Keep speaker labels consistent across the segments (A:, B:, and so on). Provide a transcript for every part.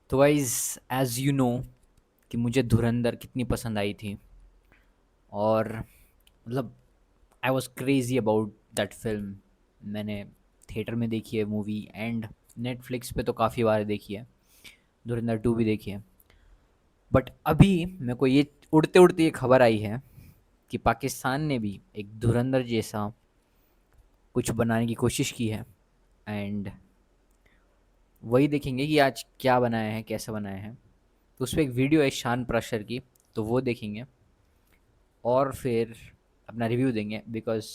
A: तो guys as you know कि मुझे धुरंधर कितनी पसंद आई थी। और मतलब I was crazy about that film. मैंने थिएटर में देखी है मूवी एंड नेटफ्लिक्स पे तो काफ़ी बार देखी है। धुरंधर 2 भी देखी है। बट अभी मेरे को ये उड़ते उड़ते ये खबर आई है कि पाकिस्तान ने भी एक धुरंधर जैसा कुछ बनाने की कोशिश की है। एंड वही देखेंगे कि आज क्या बनाया है, कैसे बनाया है। तो उस पर एक वीडियो है शान प्राशर की, तो वो देखेंगे और फिर अपना रिव्यू देंगे because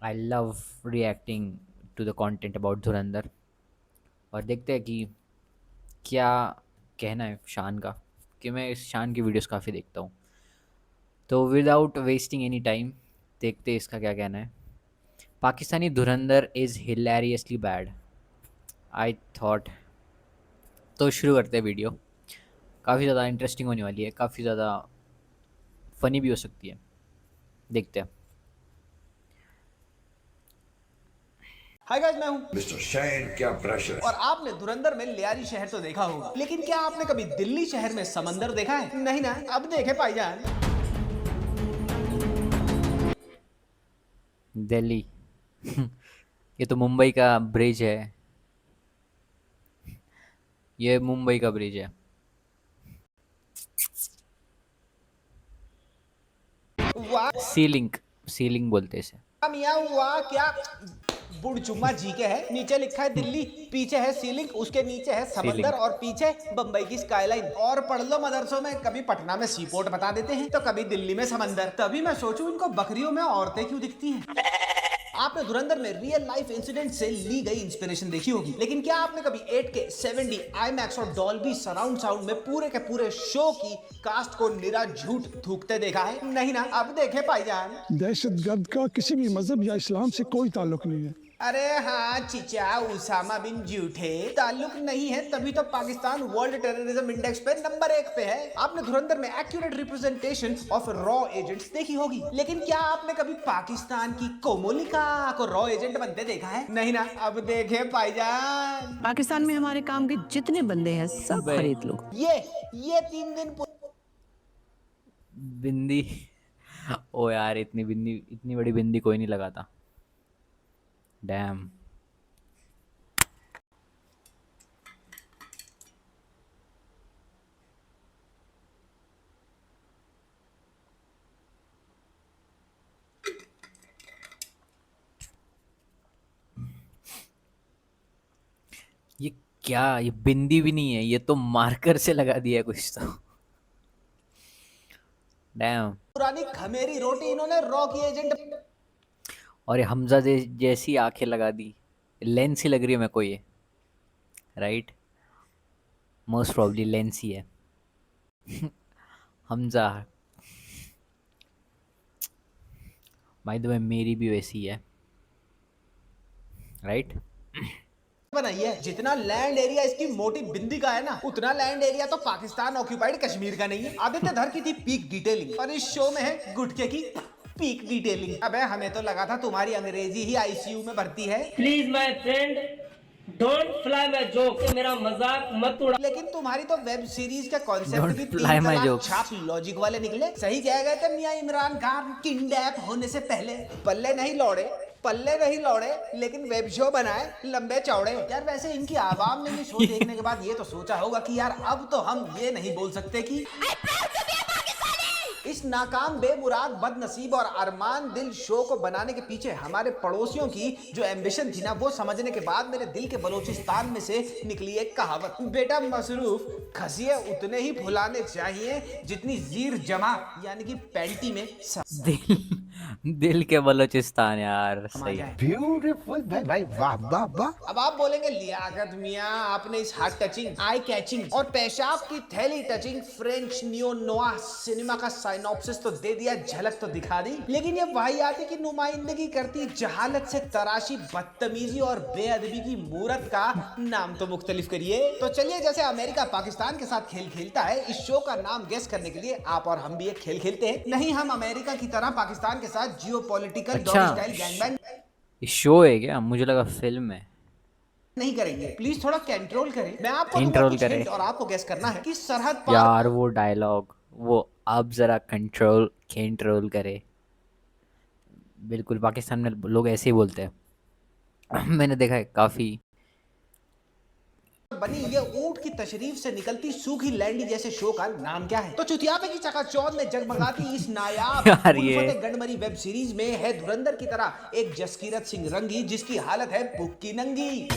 A: I love reacting to the content about Dhurandhar. और देखते हैं कि क्या कहना है शान का, कि मैं इस शान की वीडियोस काफ़ी देखता हूँ। तो विदाउट वेस्टिंग एनी टाइम देखते हैं इसका क्या कहना है। पाकिस्तानी धुरंधर इज़ हिलेरियसली बैड, आई थॉट। तो शुरू करते हैं वीडियो। काफ़ी ज़्यादा इंटरेस्टिंग होने वाली है, काफ़ी ज़्यादा फ़नी भी हो सकती है। देखते हैं।
B: हाय गाइस, मैं हूं
C: मिस्टर शैन, क्या प्रेशर
B: और आपने धुरंधर में लियारी शहर तो देखा होगा, लेकिन क्या आपने कभी दिल्ली शहर में समंदर देखा है? नहीं ना, अब देखे भाईजान।
A: दिल्ली ये तो मुंबई का ब्रिज है। ये मुंबई का ब्रिज है।
B: वाह
A: सीलिंग, सीलिंग बोलते हैं इसे।
B: मियाँ, वाह क्या बुढ़चुम्मा जी के है। नीचे लिखा है दिल्ली, पीछे है सीलिंग, उसके नीचे है समंदर
A: सीलिंग।
B: और पीछे बम्बई की स्काईलाइन। और पढ़ लो मदरसों में, कभी पटना में सी पोर्ट बता देते हैं तो कभी दिल्ली में समंदर। तभी मैं सोचूं इनको बकरियों में औरतें क्यों दिखती हैं। आपने धुरंधर में रियल लाइफ इंसिडेंट से ली गई इंस्पिरेशन देखी होगी, लेकिन क्या आपने कभी 8K 7D IMAX और डॉल्बी सराउंड साउंड में पूरे के पूरे शो की कास्ट को निरा झूठ थूकते देखा है? नहीं ना, अब देखे भाईजान।
D: दहशतगर्द का किसी भी मजहब या इस्लाम से कोई ताल्लुक नहीं है।
B: अरे हाँ चिचा, उसामा बिन झूठे ताल्लुक नहीं है, तभी तो पाकिस्तान वर्ल्ड टेररिज्म इंडेक्स पे नंबर 1 पे है। आपने धुरंधर में accurate representation of raw agents देखी होगी, लेकिन क्या आपने कभी पाकिस्तान की कोमोलिका को रॉ एजेंट बनते देखा है? नहीं ना, अब देखे भाईजान।
E: पाकिस्तान में हमारे काम के जितने बंदे हैं सब
A: बे
E: खरीद लो।
B: ये 3 दिन
A: बिंदी ओ यार, इतनी बिंदी, इतनी बड़ी बिंदी कोई नहीं लगाता। डैम। ये क्या, ये बिंदी भी नहीं है, ये तो मार्कर से लगा दिया है कुछ तो। डैम।
B: पुरानी खमेरी रोटी इन्होंने रॉ की एजेंट।
A: और ये हमजा जैसी आंखें लगा दी। लेंस ही लग रही है मेरे को ये। राइट। मोस्ट प्रॉब्ली लेंस ही है। हमजा। बाय द वे मेरी भी वैसी है। राइट।
B: बनाई है। जितना लैंड एरिया इसकी मोटी बिंदी का है ना, उतना लैंड एरिया तो पाकिस्तान ऑक्यूपाइड कश्मीर का नहीं है। आदित्य धर की थी पीक डिटेलिंग और इस शो में है गुटके की पीक डिटेलिंग। अबे हमें तो लगा था तुम्हारी अंग्रेजी ही आईसीयू में भर्ती है।
F: Please my friend, don't fly my joke. मेरा मजाक मत उड़ा।
B: लेकिन तुम्हारी तो वेब सीरीज के कॉन्सेप्ट
A: डोंट
B: भी
A: फ्लाई
B: 3
A: माई
B: तलाक
A: जोक्स।
B: छाप लॉजिक वाले निकले। सही कह गए थे मियां इमरान खान, किडनैप होने से पहले पल्ले नहीं लौड़े, लेकिन वेब शो बनाए लंबे चौड़े। यार वैसे इनकी आवाम ने ये शो देखने के बाद ये तो सोचा होगा कि यार अब तो हम ये नहीं बोल सकते कि इस नाकाम बेमुराद बदनसीब और अरमान दिल शो को बनाने के पीछे हमारे पड़ोसियों की जो एम्बिशन थी ना, वो समझने के बाद मेरे दिल के बलोचिस्तान में से निकली एक कहावत, बेटा मसरूफ खसिए उतने ही फुलाने चाहिए जितनी जीर जमा यानी कि पैंटी में
A: दिल के बलोचिस्तान यार, सही है।
D: ब्यूटीफुल भाई, वाह वाह वाह।
B: अब आप बोलेंगे लियाकत मियां, आपने इस हार्ट टचिंग, आई कैचिंग और पेशाब की थैली टचिंग फ्रेंच नियो नोआ सिनेमा का साइनॉप्सिस तो दे दिया, झलक तो दिखा दी, लेकिन ये वाहियाती की नुमाइंदगी करती जहालत से तराशी बदतमीजी और बेअदबी की मूरत का नाम तो मुख्तलिफ करिए। तो चलिए, जैसे अमेरिका पाकिस्तान के साथ खेल खेलता है, इस शो का नाम गेस करने के लिए आप और हम भी एक खेल खेलते हैं। नहीं, हम अमेरिका की तरह पाकिस्तान के साथ जियोपॉलिटिकल
A: अच्छा,
B: डॉग स्टाइल गैंगबैंग
A: ये शो है क्या? मुझे लगा फिल्म है।
B: नहीं करेंगे, प्लीज थोड़ा कंट्रोल करें। मैं आपको दूंगा
A: कंट्रोल
B: कुछ
A: करें।
B: हिंट और आपको गेस करना है कि सरहद पार
A: यार वो डायलॉग, वो आप ज़रा कंट्रोल करे। बिल्कुल पाकिस्तान में लोग ऐसे ही बोलते हैं। मैंने देखा है काफ़ी।
B: बनी ये ऊंट की तशरीफ से निकलती सूखी लैंडी जैसे शो का नाम क्या है? तो चुतियापे की चकाचौंध में जगमगाती इस नायाब
A: यार ये
B: उल्फत गंडमरी वेब सीरीज में है धुरंधर की तरह एक जसकीरत सिंह रंगी जिसकी हालत है बुक्की नंगी।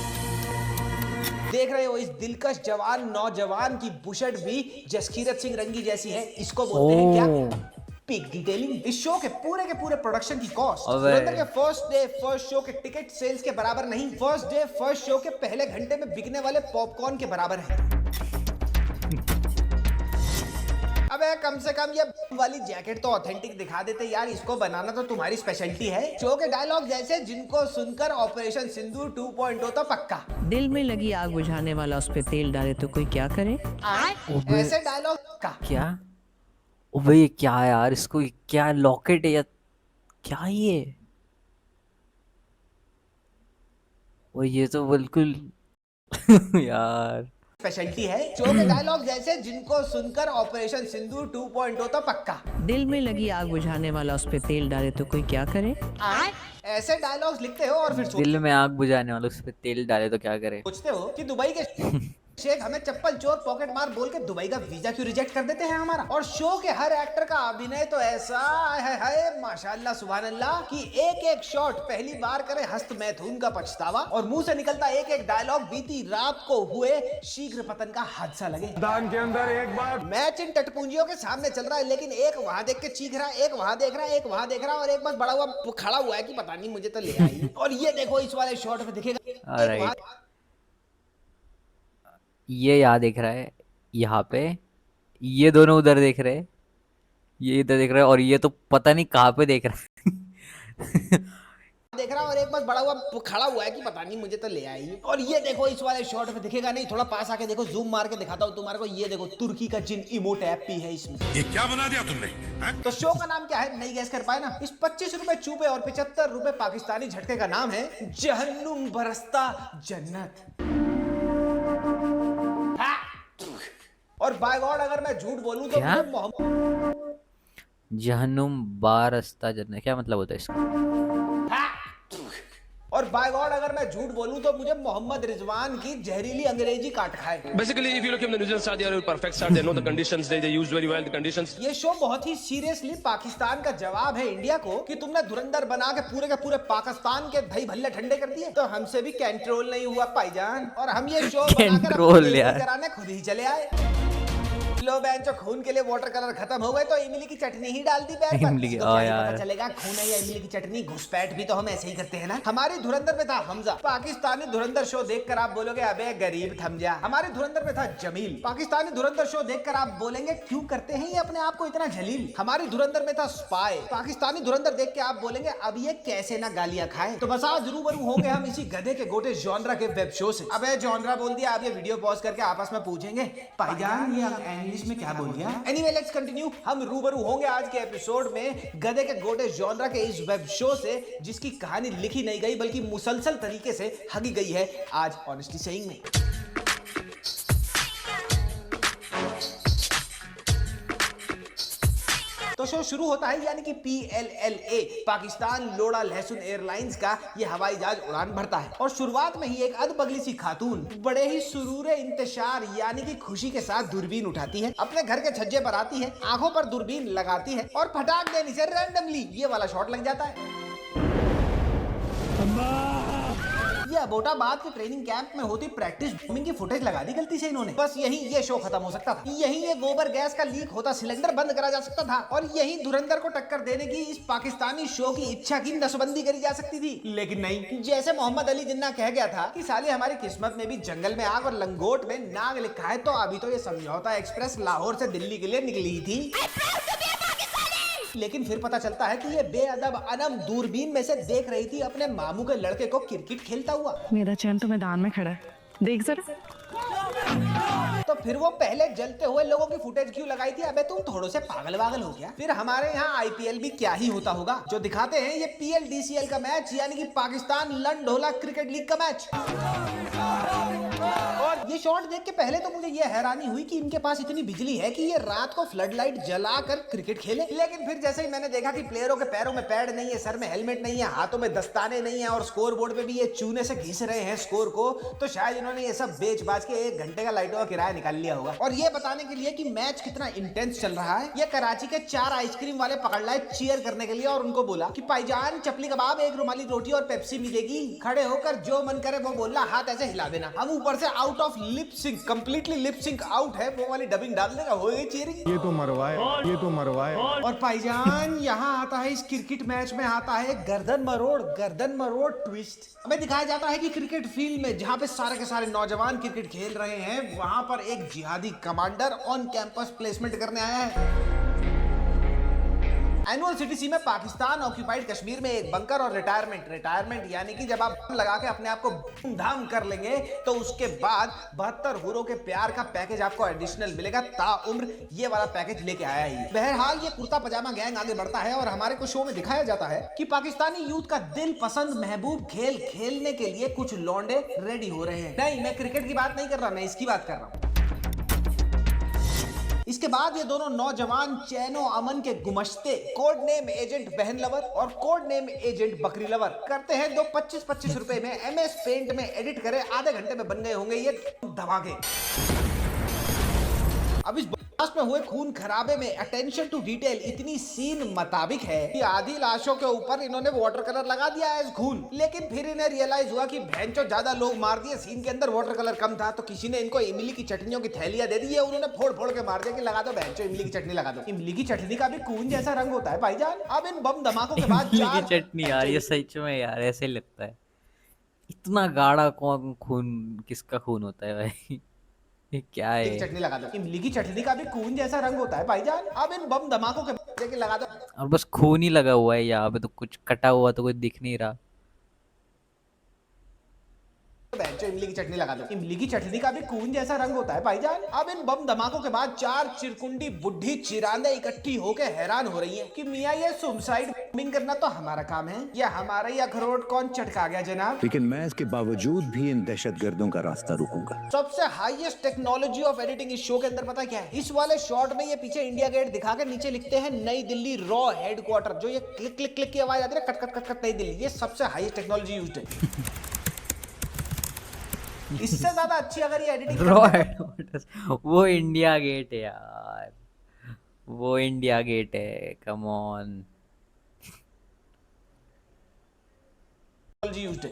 B: देख रहे हो इस दिलकश जवान नौजवान की बुशर्ट भी जसकीरत सिंह रंगी जैसी है। इसको बोलते हैं क्या? Pick detailing. इस शो के पूरे प्रोडक्शन की कॉस्ट
A: अबे।
B: धुरंधर के फर्स्ट डे फर्स्ट शो के टिकट सेल्स के बराबर नहीं, फर्स्ट डे फर्स्ट शो के पहले घंटे में बिकने वाले पॉपकॉर्न के बराबर है। अबे कम से कम ये वाली जैकेट तो ऑथेंटिक दिखा देते यार, इसको बनाना तो तुम्हारी स्पेशलिटी है। शो के डायलॉग जैसे जिनको सुनकर ऑपरेशन सिंदूर 2.0 तो पक्का।
E: दिल में लगी आग बुझाने वाला उस पे तेल डाले तो कोई क्या करे।
B: ऐसे डायलॉग का
A: क्या? ओ भाई ये क्या है यार, इसको क्या लॉकेट है या क्या ये? ओ ये तो बिल्कुल यार
B: स्पेशलिटी है। शो के डायलॉग जैसे जिनको सुनकर ऑपरेशन सिंदूर 2.0 तो पक्का।
E: दिल में लगी आग बुझाने वाला उस पे तेल डाले तो कोई क्या करे।
B: ऐसे डायलॉग्स लिखते हो और फिर
A: दिल में आग बुझाने वाला उस पे तेल डाले तो क्या करे।
B: सोचते हो कि दुबई के शेख हमें चप्पल चोर पॉकेट मार बोल के दुबई का वीजा क्यों रिजेक्ट कर देते हैं हमारा। और शो के हर एक्टर का अभिनय तो ऐसा है माशाल्लाह सुभान अल्लाह कि एक एक शॉट पहली बार करे हस्त मैथुन का पछतावा और मुंह से निकलता एक एक डायलॉग बीती रात को हुए शीघ्र पतन का हादसा लगे।
D: मैदान के अंदर एक बार
B: मैच इन टटपुंजियों के सामने चल रहा है लेकिन एक वहां देख के चीख रहा है, एक वहां देख रहा है, एक वहां देख रहा है और एक बस बड़ा हुआ खड़ा हुआ है कि पता नहीं मुझे तो ले आई। और ये देखो इस वाले शॉट में दिखेगा एक
A: Alright.
B: वहां
A: ये यहाँ देख रहा है, यहाँ पे ये दोनों उधर देख रहे हैं, ये इधर देख रहा है और ये तो पता नहीं कहाँ पे देख रहा है।
B: देख रहा है और एक बस बड़ा हुआ खड़ा हुआ है कि पता नहीं मुझे तो ले आई। और ये देखो इस वाले शॉट में दिखेगा नहीं, थोड़ा पास आके देखो, जूम मार के दिखाता हूँ तुम्हारे को। ये देखो तुर्की का जिन इमोट ऐप भी है इसमें।
C: ये क्या बना दिया तुमने हाँ?
B: तो शो का नाम क्या है? नहीं गैस कर पाए ना? इस 25 रुपए चूपे और 75 रुपए पाकिस्तानी झटके का नाम है जहन्नुम बरसता जन्नत। हाँ। और बाय गॉड अगर मैं झूठ बोलूं तो
A: क्या?
B: मुझे मोहम्मद
A: जहन्नुम बारस्ता जन्नत, क्या मतलब होता है इसका?
B: और बाय गॉड अगर मैं झूठ बोलूं तो मुझे मोहम्मद रिजवान की जहरीली अंग्रेजी काट खाए।
G: Basically, if you look at the New Zealand start, they are a perfect start. They know the conditions. They use very well the conditions.
B: ये शो बहुत ही सीरियसली पाकिस्तान का जवाब है इंडिया को कि तुमने धुरंधर बना के पूरे पाकिस्तान के दही भल्ले ठंडे कर दिए। तो हमसे भी कंट्रोल नहीं हुआ भाईजान और हम ये शो बनाकर
A: Control
B: अपनी
A: यार।
B: कराने खुद ही चले आए। लो बेंचो खून के लिए वाटर कलर खत्म हो गए तो इमली की चटनी ही डाल दी बैग पर।
A: इमली की-
B: इसको
A: ओ
B: क्या ही
A: यार।
B: पता चलेगा खून है या इमली की चटनी। घुसपैठ भी तो हम ऐसे ही करते हैं ना। हमारी धुरंधर में था हमजा। पाकिस्तानी धुरंधर शो देखकर आप बोलोगे अबे गरीब थम जा। हमारे धुरंधर में था जमील। पाकिस्तानी धुरंधर शो देखकर आप बोलेंगे क्यों करते हैं ये अपने आप को इतना जलील। हमारी धुरंधर में था स्पाई। पाकिस्तानी धुरंधर देख के आप बोलेंगे अब ये कैसे ना गालियां खाए। तो बस आज रूबरू हो गए हम इसी गधे के गोटे जॉनरा के वेब शो से। अबे जॉनरा बोल दिया, आप ये वीडियो पॉज करके आपस में पूछेंगे भाईजान ये इंग्लिश में क्या बोल दिया। Anyway let's continue. हम रूबरू होंगे आज के एपिसोड में गधे के गोटे जॉनरा के इस वेब शो से जिसकी कहानी लिखी नहीं गई बल्कि मुसलसल तरीके से हगी गई है आज ऑनेस्टली सेइंग में। तो शो शुरू होता है यानी कि PLLA पाकिस्तान लोड़ा लहसुन एयरलाइंस का ये हवाई जहाज उड़ान भरता है और शुरुआत में ही एक अधबगली सी खातून बड़े ही सुरूर इंतशार यानी कि खुशी के साथ दूरबीन उठाती है, अपने घर के छज्जे पर आती है, आंखों पर दूरबीन लगाती है और फटाक देने से रैंडमली ये वाला शॉट लग जाता है। ये अबोटाबाद के ट्रेनिंग कैंप में होती प्रैक्टिस बॉम्बिंग की फुटेज लगा दी गलती से इन्होंने। बस यही ये शो खत्म हो सकता था। यही ये गोबर गैस का लीक होता सिलेंडर बंद करा जा सकता था और यही धुरंधर को टक्कर देने की इस पाकिस्तानी शो की इच्छा की नसबंदी करी जा सकती थी। लेकिन नहीं, जैसे मोहम्मद अली जिन्ना कह गया था कि साले हमारी किस्मत में भी जंगल में आग और लंगोट में नाग लिखा है, तो अभी तो ये समझौता एक्सप्रेस लाहौर से दिल्ली के लिए निकली थी। लेकिन फिर पता चलता है कि ये बेअदब अनम दूरबीन में से देख रही थी अपने मामू के लड़के को क्रिकेट खेलता हुआ।
H: मेरा चैन तो मैदान में खड़ा है, देख जरा।
B: तो फिर वो पहले जलते हुए लोगों की फुटेज क्यों लगाई थी? अबे तुम थोड़े से पागल वागल हो गया। फिर हमारे यहाँ आईपीएल भी क्या ही होता होगा, जो दिखाते हैं ये पीएलडीसीएल का मैच, यानी कि पाकिस्तान लंढोला क्रिकेट लीग का मैच। और ये शॉट देख के पहले तो मुझे ये हैरानी हुई कि इनके पास इतनी बिजली है कि ये रात को फ्लड लाइट जलाकर क्रिकेट खेले। लेकिन फिर जैसे ही मैंने देखा कि प्लेयरों के पैरों में पैड नहीं है, सर में हेलमेट नहीं है, हाथों में दस्ताने नहीं है और स्कोर बोर्ड पे भी ये चूने से घिस रहे हैं स्कोर को, तो शायद इन्होंने ये सब बेच बाच के 1 घंटे का लाइटों का किराया निकाल लिया होगा। और ये बताने के लिए कि मैच कितना इंटेंस चल रहा है, ये कराची के 4 आइसक्रीम वाले पकड़ लाए चीयर करने के लिए और उनको बोला कि भाईजान चपली कबाब, 1 रुमाली रोटी और पेप्सी मिलेगी, खड़े होकर जो मन करे वो बोलना, हाथ ऐसे हिला देना। हम ऊपर से out of lip sync, completely lip sync out है, वो वाली डबिंग डाल देगा, हो गई चीयरिंग।
D: ये तो मरवाए, ये तो मरवाए।
B: और भाईजान यहाँ आता है, इस क्रिकेट मैच में आता है गर्दन मरोड़ ट्विस्ट। हमें दिखाया जाता है कि क्रिकेट फील्ड में जहाँ पे सारे के सारे नौजवान क्रिकेट खेल रहे हैं, वहां पर एक जिहादी कमांडर ऑन कैंपस प्लेसमेंट करने आया है। एनुअल सीटीसी में पाकिस्तान ऑक्यूपाइड कश्मीर में एक बंकर और रिटायरमेंट यानी कि जब आप लगा के अपने आप को धूमधाम कर लेंगे तो उसके बाद 72 हुरों के प्यार का पैकेज आपको एडिशनल मिलेगा ताउम्र। ये वाला पैकेज लेके आया ही। बहरहाल ये कुर्ता पजामा गैंग आगे बढ़ता है और हमारे को शो में दिखाया जाता है कि पाकिस्तानी यूथ का दिल पसंद महबूब खेल खेलने के लिए कुछ लौंडे रेडी हो रहे हैं। नहीं, मैं क्रिकेट की बात नहीं कर रहा, मैं इसकी बात कर रहा हूँ। इसके बाद ये दोनों नौजवान चैनो अमन के गुमश्ते कोड नेम एजेंट बहन लवर और कोड नेम एजेंट बकरी लवर करते हैं। 25-25 रुपए में MS पेंट में एडिट करे, आधे घंटे में बन गए होंगे ये धमाके। अब इस ब्लास्ट में हुए खून खराबे में अटेंशन टू डिटेल इतनी सीन मुताबिक है कि आधी लाशों के ऊपर इन्होंने वाटर कलर लगा दिया है खून। लेकिन फिर इन्हें रियलाइज हुआ कि भैंचो ज्यादा लोग मार दिए, सीन के अंदर वाटर कलर कम था, तो किसी ने इनको इमली की चटनियों की थैलियां दे दी है, उन्होंने फोड़ फोड़ के मार दिया कि लगा दो भैंचो इमली की चटनी लगा दो। इमली की चटनी का भी खून जैसा रंग होता है भाईजान। अब इन बम धमाकों के बाद
A: इमली की चटनी यार, ये सच में यार ऐसे लगता है। इतना गाढ़ा कौन खून, किसका खून होता है भाई? ये क्या है?
B: चटनी लगा दो। इमली की चटनी का भी खून जैसा रंग होता है भाईजान। अब इन बम धमाकों के लगा दो।
A: और बस खून ही लगा हुआ है यहाँ पे, तो कुछ कटा हुआ तो कुछ दिख नहीं रहा।
B: इमली की चटनी लगा दो। इमली की चटनी का भी खून जैसा रंग होता है भाईजान। अब इन बम धमाकों के बाद 4 चिरकुंडी बुढ़ी चिरांदे इकट्ठी होके हैरान हो रही हैं कि मियां ये सुसाइड बॉम्बिंग करना तो हमारा काम है, ये हमारा ही अखरोट कौन चटका गया जनाब।
H: लेकिन मैं इसके बावजूद भी इन दहशतगर्दों का रास्ता रुकूंगा।
B: सबसे हाईएस्ट टेक्नोलॉजी ऑफ एडिटिंग इस शो के अंदर पता क्या है? इस वाले शॉट में ये पीछे इंडिया गेट दिखा के नीचे लिखते हैं नई दिल्ली रॉ हेडक्वार्टर, जो ये क्लिक क्लिक क्लिक की आवाज आती है, कट कट कट कट नई दिल्ली, ये सबसे हाईएस्ट टेक्नोलॉजी यूज्ड है। इससे ज्यादा अच्छी अगर ये एडिटिंग
A: वो इंडिया गेट है यार, वो इंडिया गेट है, कम ऑन।
B: यूज्ड है।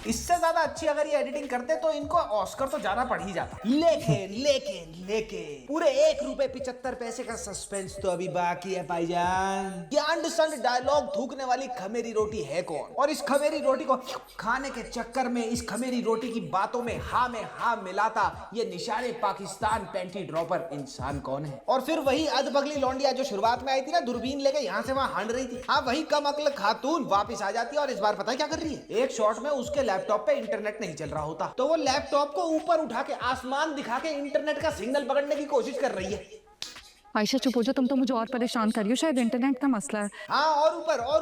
B: इससे ज्यादा अच्छी अगर ये एडिटिंग करते तो इनको ऑस्कर तो जाना पड़ ही जाता। लेकिन पूरे 1 रुपए 75 पैसे का सस्पेंस तो अभी बाकी है भाईजान। ये अंडसंड डायलॉग थूकने वाली खमेरी रोटी है कौन, और इस खमेरी रोटी को खाने के चक्कर में, इस खमेरी रोटी की बातों में हाँ मिलाता ये निशाने पाकिस्तान पैंटी ड्रॉपर इंसान कौन है? और फिर वही अधबगली लौंडिया जो शुरुआत में आई थी ना, दूरबीन लेके यहाँ से वहाँ हंड रही थी, हाँ वही कम अक्ल खातून वापिस आ जाती है। और इस बार पता है क्या कर रही है? एक शॉट में उसके लैपटॉप पे इंटरनेट नहीं चल रहा होता, तो वो लैपटॉप को ऊपर उठा के आसमान दिखा के इंटरनेट का सिग्नल पकड़ने की कोशिश कर रही है।
I: आयशा चुप हो जा, तुम तो मुझे और परेशान कर रही हो, शायद इंटरनेट का मसला है।
B: हाँ, और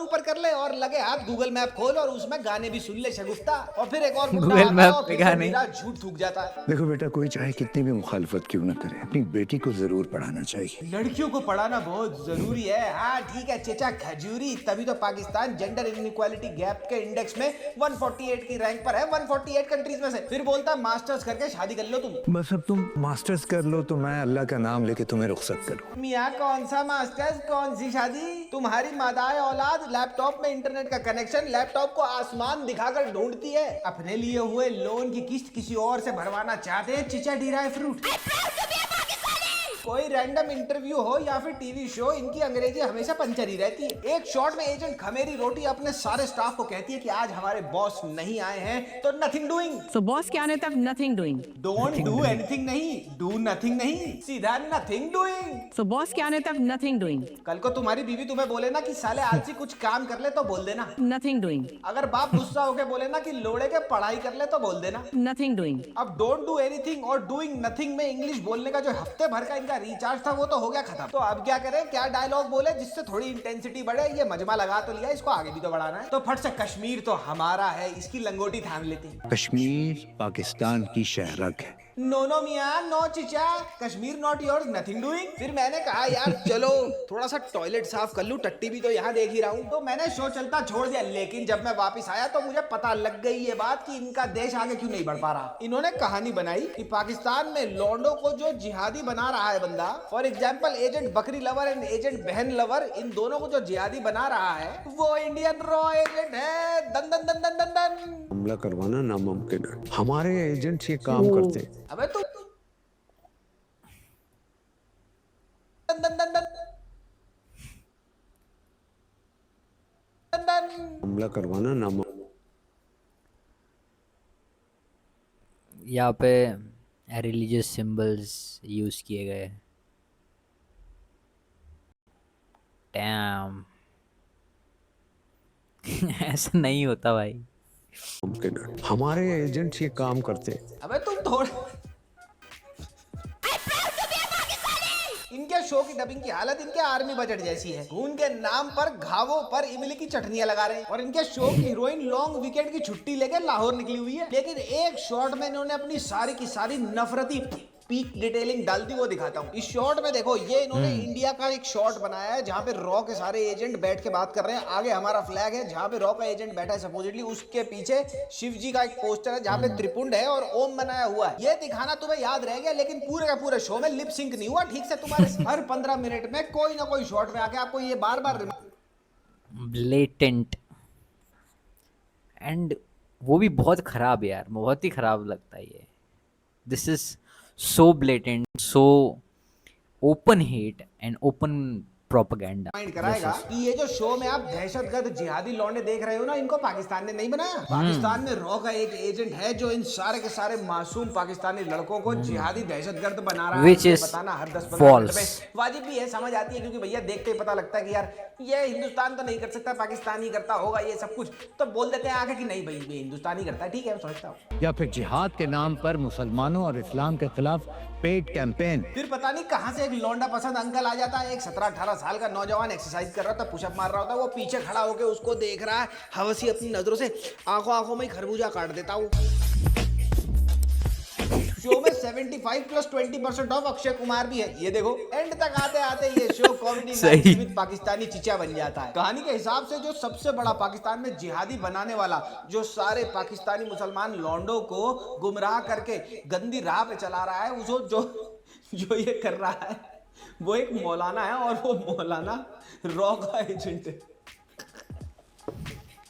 B: ऊपर कर ले, और लगे हाथ गूगल मैप खोल और उसमें गाने भी सुन ले शगुफ्ता, और फिर एक और
A: गूगल मैप पे गाने
B: झूठ थूक जाता है।
H: देखो बेटा, कोई चाहे कितनी भी मुखालफत क्यों न करे, अपनी बेटी को जरूर पढ़ाना चाहिए।
B: लड़कियों को पढ़ाना बहुत जरूरी है। हाँ ठीक है चेचा खजूरी, तभी तो पाकिस्तान जेंडर इनइक्वालिटी गैप के इंडेक्स में 148 की रैंक पर है, 148 कंट्रीज में से। फिर बोलता मास्टर्स करके शादी कर लो तुम।
H: बस अब तुम मास्टर्स कर लो तो मैं अल्लाह का नाम लेके तुम्हें रुखसत करूँ।
B: मियाँ कौन सा मास्टर्स, कौन सी शादी? तुम्हारी मादाए औलाद लैपटॉप में इंटरनेट का कनेक्शन लैपटॉप को आसमान दिखाकर ढूंढती है। अपने लिए हुए लोन की किस्त किसी और से भरवाना चाहते हैं चिचा डी राय फ्रूट। कोई रैंडम इंटरव्यू हो या फिर टीवी शो, इनकी अंग्रेजी हमेशा पंचर ही रहती है। एक शॉट में एजेंट खमेरी रोटी अपने सारे स्टाफ को कहती है कि आज हमारे बॉस नहीं आए हैं तो नथिंग डूइंग।
E: सो बॉस के आने तक nothing doing.
B: Don't do anything नहीं, डू नथिंग नहीं, सीधा नथिंग डूइंग।
E: सो बॉस के आने तक नथिंग डूइंग।
B: कल को तुम्हारी बीवी तुम्हें बोले ना कि साले आज से कुछ काम कर ले तो बोल देना
E: नथिंग डूइंग।
B: अगर बाप गुस्सा होके बोले ना कि लोड़े के पढ़ाई कर ले तो बोल देना
E: नथिंग डूइंग।
B: अब डोंट डू एनीथिंग और डूइंग नथिंग में इंग्लिश बोलने का जो हफ्ते भर का इनका रिचार्ज था वो तो हो गया खत्म। तो अब क्या करें, क्या डायलॉग बोले जिससे थोड़ी इंटेंसिटी बढ़े। ये मजमा लगा तो लिया, इसको आगे भी तो बढ़ाना है। तो फट से कश्मीर तो हमारा है, इसकी लंगोटी थाम लेते हैं।
H: कश्मीर पाकिस्तान की शहरक है।
B: नो नो मियां, नो चिचा, Kashmir not yours, nothing doing. फिर मैंने कहा यार चलो थोड़ा सा टॉयलेट साफ कर लूं, टट्टी भी तो यहाँ देख ही रहा हूँ। तो मैंने शो चलता छोड़ दिया, लेकिन जब मैं वापस आया तो मुझे पता लग गई ये बात कि इनका देश आगे क्यों नहीं बढ़ पा रहा। इन्होंने कहानी बनाई कि पाकिस्तान में लौंडों को जो जिहादी बना रहा है बंदा, फॉर एग्जाम्पल एजेंट बकरी लवर एंड एजेंट बहन लवर, इन दोनों को जो जिहादी बना रहा है वो इंडियन रॉ एजेंट है। दन दन दन दन दन दन।
J: हमला करवाना नामुमकिन है, हमारे एजेंट्स ये काम करते हैं।
B: अबे तू दन दन दन दन दन दन।
J: हमला करवाना नामुमकिन।
A: यहाँ पे रिलीजियस सिंबल्स यूज किए गए। डैम ऐसा नहीं होता भाई।
J: मुमकिन है, हमारे एजेंट्स ये काम करते हैं।
B: अबे तुम थोड़ा इनके शो की डबिंग की हालत इनके आर्मी बजट जैसी है। खून के नाम पर घावों पर इमली की चटनियां लगा रहे हैं और इनके शो की हीरोइन लॉन्ग वीकेंड की छुट्टी लेके लाहौर निकली हुई है। लेकिन एक शॉट में इन्होंने अपनी सारी की सारी नफरती पीक डिटेलिंग डाल दी, वो दिखाता हूँ। इस शॉट में देखो, ये इन्होंने इंडिया का एक शॉट बनाया है जहाँ पे रॉ के सारे एजेंट बैठ के बात कर रहे हैं। आगे हमारा फ्लैग है जहाँ पे रॉ का एजेंट बैठा है सपोजिटली, उसके पीछे शिव जी का एक पोस्टर है जहाँ पे त्रिपुंड है और ओम बनाया हुआ है। ये दिखाना तुम्हें याद रह गया, लेकिन पूरे का पूरे शो में लिप सिंक नहीं हुआ ठीक से। तुम्हारे हर 15 मिनट में कोई ना कोई शॉट में आके आपको ये बार बार
A: ब्लेटेंट, एंड वो भी बहुत खराब यार, बहुत ही खराब लगता है ये। This is so blatant, so open hate and open propaganda.
B: Mind कराएगा कि ये जो शो में आप दहशतगर्द जिहादी लौंडे देख रहे हो ना, इनको पाकिस्तान ने नहीं बनाया। पाकिस्तान में रॉ का एक एजेंट है जो इन सारे के सारे मासूम पाकिस्तानी लड़कों को जिहादी दहशतगर्द बना रहा है।
A: Which is
B: बताना हर 10-15
A: false.
B: मिनट में वाजिब भी है, समझ आती है, क्योंकि भैया देखते ही पता लगता है कि यार ये हिंदुस्तान तो नहीं कर सकता, पाकिस्तान ही करता होगा ये सब कुछ। तो बोल देते हैं आगे कि नहीं भाई ये हिंदुस्तान ही करता है, ठीक है मैं समझता हूँ।
H: या फिर जिहाद के नाम पर मुसलमानों और इस्लाम के खिलाफ पेड कैंपेन।
B: फिर पता नहीं कहां से एक लौंडा पसंद अंकल आ जाता है। एक 17-18 साल का नौजवान एक्सरसाइज कर रहा था, पुशअप मार रहा होता है, वो पीछे खड़ा होकर उसको देख रहा है, हवसी अपनी नजरों से आंखों में ही खरबूजा काट देता हूँ। शो में 75+20% ऑफ अक्षय कुमार भी है। ये देखो एंड तक आते आते ये show comedy night with Pakistani चिचा बन जाता है। कहानी के हिसाब से जो सबसे बड़ा पाकिस्तान में जिहादी बनाने वाला, जो सारे पाकिस्तानी मुसलमान लौंडों को गुमराह करके गंदी राह पे चला रहा है, उसको जो ये कर रहा है वो एक मौलाना है और वो मौलाना रॉ का एजेंट है।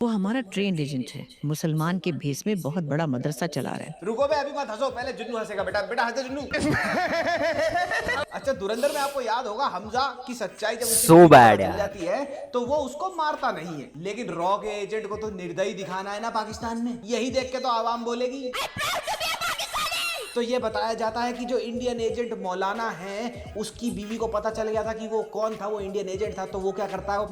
E: वो हमारा ट्रेंड एजेंट है, मुसलमान के भेष में बहुत बड़ा मदरसा चला रहा है।
B: रुको बे, अभी मत हंसो, पहले जुन्नू हंसेगा। बेटा बेटा हंसे जुन्नू। अच्छा, धुरंधर में आपको याद होगा हमजा की सच्चाई जब उसकी
A: So bad
B: चल
A: यार।
B: जाती है तो वो उसको मारता नहीं है, लेकिन रॉ के एजेंट को तो निर्दयी दिखाना है ना पाकिस्तान में। यही देख के तो आवाम बोलेगी। तो ये बताया जाता है कि जो इंडियन एजेंट मौलाना है उसकी बीवी को पता चल गया था कि वो कौन था, वो इंडियन एजेंट था। तो वो क्या करता है, वो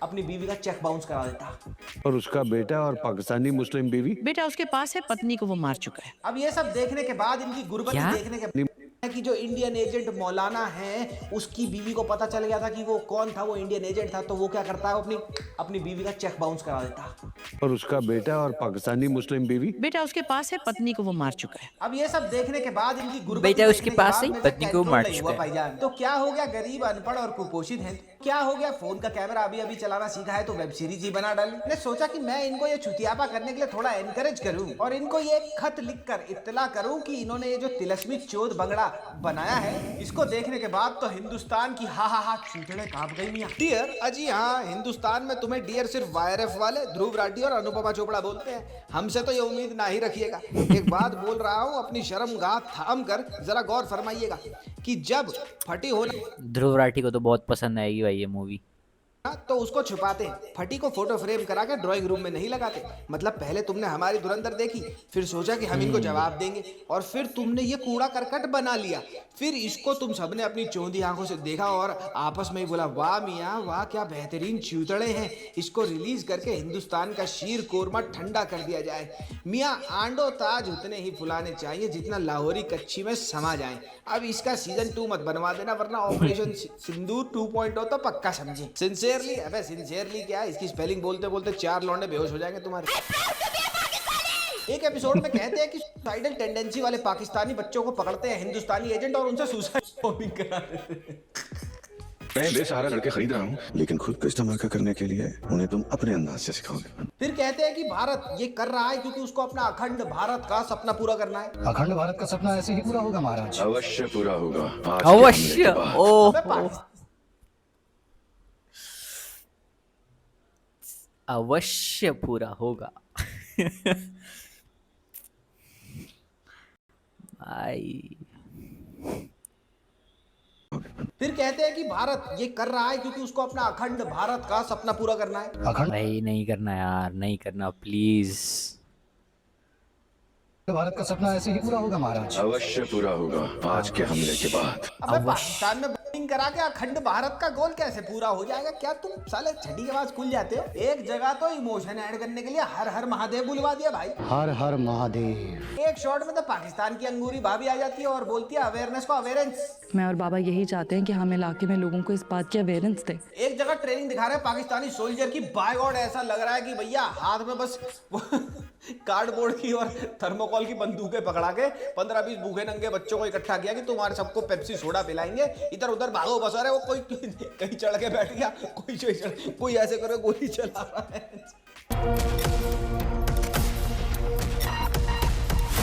B: अपनी बीवी का चेक बाउंस करा देता।
J: और उसका बेटा और पाकिस्तानी मुस्लिम बीवी।
E: बेटा उसके पास है, पत्नी को वो मार चुका है।
B: अब ये सब देखने के बाद, इनकी गुर्बत देखने के बाद कि जो इंडियन एजेंट मौलाना है उसकी बीवी को पता चल गया था कि वो कौन था, वो इंडियन एजेंट था। तो वो क्या करता है, वो अपनी बीवी का चेक बाउंस करा देता।
J: और उसका बेटा और पाकिस्तानी मुस्लिम बीवी।
E: बेटा उसके पास है, पत्नी को वो मार चुका है।
B: अब ये सब देखने के बाद, इनकी गुर्बत
A: बेटा उसके
B: देखने के
A: पास
B: बाद
A: है,
B: मेरे
A: पत्नी को
B: कंट्रोल
A: मार
B: नहीं
A: चुका
B: हुआ
A: है।
B: भाईजान। तो क्या हो गया, गरीब अनपढ़ और कुपोषित हैं क्या हो गया, फोन का कैमरा अभी अभी चलाना सीखा है तो वेब सीरीज ही बना डाली। मैंने सोचा कि मैं इनको ये छुतियापा करने के लिए थोड़ा एनकरेज करूं और इनको ये खत लिखकर इत्तला करूं कि इन्होंने ये जो तिलस्मी चोद बंगड़ा बनाया है, इसको देखने के बाद तो हिंदुस्तान की हा चूतड़े कांप गई मियां। डियर, अजी हाँ, हिंदुस्तान में तुम्हें डियर सिर्फ वायरएफ वाले ध्रुव राठी और अनुपमा चोपड़ा बोलते हैं, हमसे तो ये उम्मीद ना ही रखिएगा। एक बात बोल रहा हूँ, अपनी शर्म गाह थाम कर जरा गौर फरमाइएगा कि जब फटी होना
A: ध्रुव राठी को तो बहुत पसंद आएगी भाई ये मूवी।
B: तो उसको छुपाते हैं, फटी को फोटो फ्रेम करा के ड्राइंग रूम में नहीं लगाते। मतलब पहले तुमने हमारी धुरंधर देखी, फिर सोचा कि हम इनको जवाब देंगे, और फिर तुमने ये कूड़ा करकट बना लिया। फिर इसको तुम सबने अपनी चौंधी आंखों से देखा और आपस में ही बोला, वाह मियाँ वाह, क्या बेहतरीन चूतड़े हैं, इसको रिलीज करके हिंदुस्तान का शीर कोरमा ठंडा कर दिया जाए। मियाँ आंडो ताज उतने ही फुलाने चाहिए जितना लाहौरी कच्ची में समा जाए। अब इसका सीजन 2 मत बनवा देना, वरना ऑपरेशन सिंदूर 2.0 तो पक्का समझी। सिंसियरली, अबे सिंसियरली क्या, इसकी स्पेलिंग बोलते बोलते 4 लौंडे बेहोश हो जाएंगे तुम्हारे। एक एपिसोड में कहते हैं कि सुसाइडल टेंडेंसी वाले पाकिस्तानी बच्चों को पकड़ते हैं हिंदुस्तानी एजेंट और उनसे सुसाइड बॉम्बिंग करा देते हैं।
H: मैं बेसहारा लड़के खरीद रहा हूँ, लेकिन खुद को इस्तेमाल करने के लिए उन्हें तुम अपने अंदाज से सिखाओगे।
B: फिर कहते हैं कि भारत ये कर रहा है क्योंकि उसको अपना अखंड भारत का सपना पूरा करना है।
H: अखंड भारत का सपना ऐसे ही पूरा होगा महाराज, अवश्य पूरा होगा।
A: अवश्य। अवश्य पूरा होगा। आई।
B: फिर कहते हैं कि भारत ये कर रहा है क्योंकि उसको अपना अखंड भारत का सपना पूरा करना है।
A: भाई नहीं करना यार, नहीं करना प्लीज।
H: भारत का सपना ऐसे ही पूरा होगा महाराज, अवश्य पूरा होगा आज के हमले के बाद।
B: अबे पाकिस्तान में बॉम्बिंग करा के अखंड भारत का गोल कैसे पूरा हो जाएगा? क्या तुम साले छठी के बाद खुल जाते हो? एक जगह तो इमोशन ऐड करने के लिए हर हर महादेव बुलवा दिया भाई।
H: हर हर महादेव।
B: एक शॉट में तो पाकिस्तान की अंगूरी भाभी आ जाती है और बोलती है अवेयरनेस को अवेयरेंस।
I: मैं और बाबा यही चाहते हैं कि हम इलाके में लोगों को इस बात की अवेयरेंस दें।
B: एक जगह ट्रेनिंग दिखा रहे हैं पाकिस्तानी सोल्जर की, बाय गॉड ऐसा लग रहा है कि भैया हाथ में बस कार्डबोर्ड की और थर्मोकॉल की बंदूकें पकड़ा के 15-20 भूखे नंगे बच्चों को इकट्ठा किया कि तुम्हारे सबको पेप्सी सोडा पिलाएंगे, इधर उधर भागो बसा रहे। वो कोई कहीं चढ़ के बैठ गया, कोई ऐसे करे गोली चला रहा है।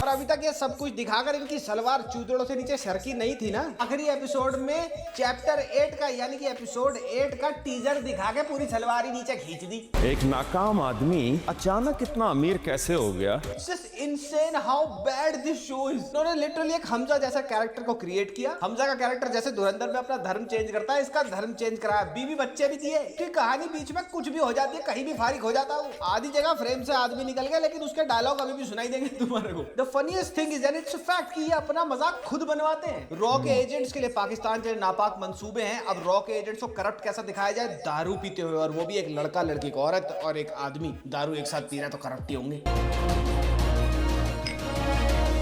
B: और अभी तक ये सब कुछ दिखाकर इनकी सलवार चूतड़ों से नीचे सरकी नहीं थी ना। आखिरी एपिसोड में चैप्टर 8 का यानी कि एपिसोड 8 का टीजर दिखा के पूरी सलवार ही नीचे खींच दी।
J: एक नाकाम आदमी अचानक इतना अमीर कैसे हो गया?
B: Just insane how bad this show is। उन्होंने लिटरली एक हमजा जैसा कैरेक्टर को क्रिएट किया। हमजा का कैरेक्टर जैसे धुरंधर में अपना धर्म चेंज करता है, इसका धर्म चेंज कराया, बीवी बच्चे भी दिए। कि कहानी बीच में कुछ भी हो जाती है, कहीं भी फारिग हो जाता है। आधी जगह फ्रेम से आदमी निकल गया, लेकिन उसके डायलॉग अभी भी सुनाई देंगे तुम्हारे को। The funniest thing is and it's a fact कि ये अपना मजाक खुद बनवाते हैं। रॉ के एजेंट्स के लिए पाकिस्तान के नापाक मंसूबे हैं। अब रॉ के एजेंट्स को करप्ट कैसा दिखाया जाए, दारू पीते हुए, और वो भी एक लड़का लड़की, एक औरत और एक आदमी दारू एक साथ पी रहा है, तो करप्ट ही होंगे।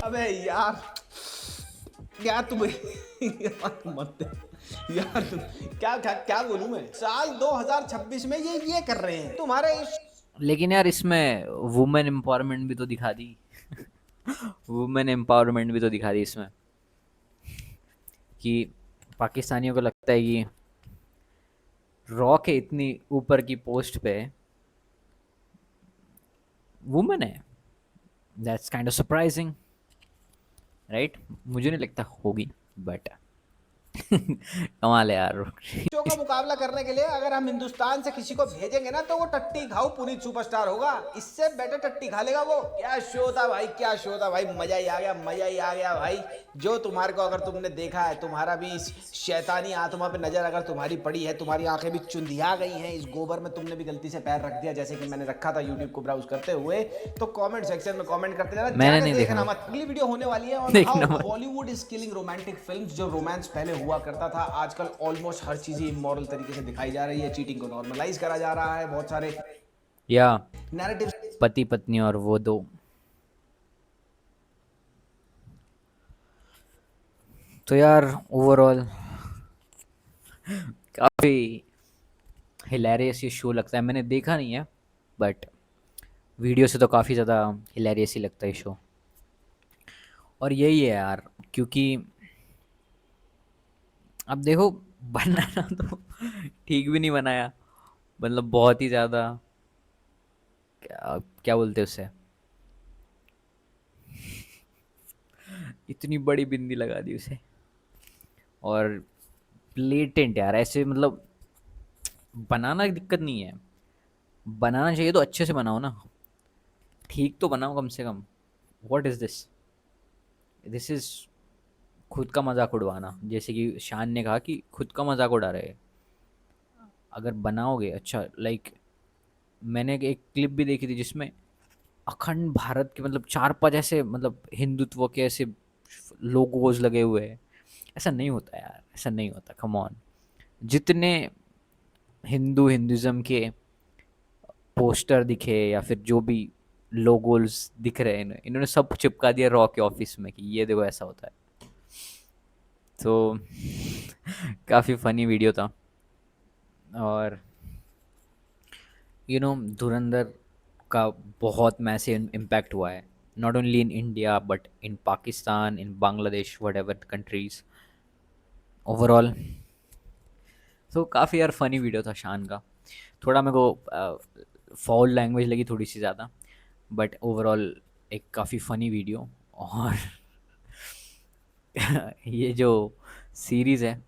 B: अबे यार तुम मत यार, तुम क्या बोलूं मैं। साल 2026 में ये कर रहे हैं तुम्हारे।
A: लेकिन यार इसमें वुमेन एम्पावरमेंट भी तो दिखा दी। वुमेन एम्पावरमेंट भी तो दिखा दी इसमें, कि पाकिस्तानियों को लगता है कि रॉ के इतनी ऊपर की पोस्ट पे वुमेन है। That's kind of surprising, right? मुझे नहीं लगता होगी, बट कमाल है यार।
B: शो का मुकाबला करने के लिए अगर हम हिंदुस्तान से किसी को भेजेंगे ना, तो वो टट्टी खाऊ पुनीत सुपरस्टार होगा। इससे बेटर टट्टी खा लेगा वो। क्या शो था भाई, क्या शो था भाई, मजा ही आ गया, मजा ही आ गया भाई। जो तुम्हारे को अगर तुमने देखा है, तुम्हारा भी इस शैतानी आत्मा पे नजर अगर तुम्हारी पड़ी है, तुम्हारी आंखें भी चुंधिया गई हैं इस गोबर में, तुमने भी गलती से पैर रख दिया जैसे कि मैंने रखा था यूट्यूब को ब्राउज करते हुए, तो कमेंट सेक्शन में कमेंट करते जाना।
A: मैंने नहीं देखा।
B: अगली वीडियो होने वाली है और Bollywood is killing romantic films. जो रोमांस पहले हुआ करता था, आजकल ऑलमोस्ट हर चीज ही इमोरल तरीके से दिखाई जा रही है। चीटिंग को नॉर्मलाइज करा जा रहा है। बहुत सारे
A: या
B: नैरेटिव,
A: पति पत्नी और वो दो। तो यार ओवरऑल काफ़ी हिलेरियस ये शो लगता है। मैंने देखा नहीं है, बट वीडियो से तो काफ़ी ज़्यादा हिलेरियस ही लगता है शो। और यही है यार, क्योंकि अब देखो बनाना तो ठीक भी नहीं बनाया, मतलब बहुत ही ज़्यादा, क्या क्या बोलते हैं उसे, इतनी बड़ी बिंदी लगा दी उसे। और ब्लेटेंट यार, ऐसे मतलब बनाना की दिक्कत नहीं है, बनाना चाहिए तो अच्छे से बनाओ ना, ठीक तो बनाओ कम से कम। What is this, this is खुद का मजाक उड़वाना, जैसे कि शान ने कहा कि खुद का मजाक उड़ा रहे हैं। अगर बनाओगे अच्छा, लाइक मैंने एक क्लिप भी देखी थी जिसमें अखंड भारत के मतलब 4-5 ऐसे मतलब हिंदुत्व के ऐसे लोगोज लगे हुए हैं। ऐसा नहीं होता यार, ऐसा नहीं होता, कम ऑन। जितने हिंदुज़म के पोस्टर दिखे या फिर जो भी लोगोस दिख रहे हैं, इन्होंने सब चिपका दिया रॉ के ऑफिस में कि ये देखो ऐसा होता है। तो काफ़ी फनी वीडियो था। और धुरंधर का बहुत मैसिव इम्पैक्ट हुआ है, not only in India but in Pakistan, in Bangladesh, what ever countries overall. तो काफ़ी यार फनी वीडियो था शान का। थोड़ा मेरे को फाउल लैंग्वेज लगी थोड़ी सी ज़्यादा, बट ओवरऑल एक काफ़ी फ़नी वीडियो। और ये जो सीरीज़ है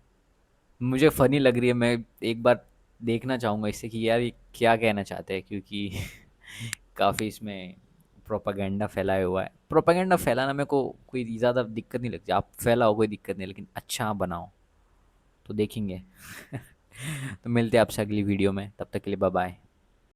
A: मुझे फ़नी लग रही है, मैं एक बार देखना चाहूँगा इससे कि यार ये क्या कहना चाहते हैं, क्योंकि काफ़ी इसमें प्रोपागेंडा फैलाया हुआ है। प्रोपागेंडा फैलाना मेरे को कोई ज़्यादा दिक्कत नहीं लगती, आप फैलाओ कोई दिक्कत नहीं, लेकिन अच्छा बनाओ तो देखेंगे। तो मिलते हैं आपसे अगली वीडियो में, तब तक के लिए बाय बाय।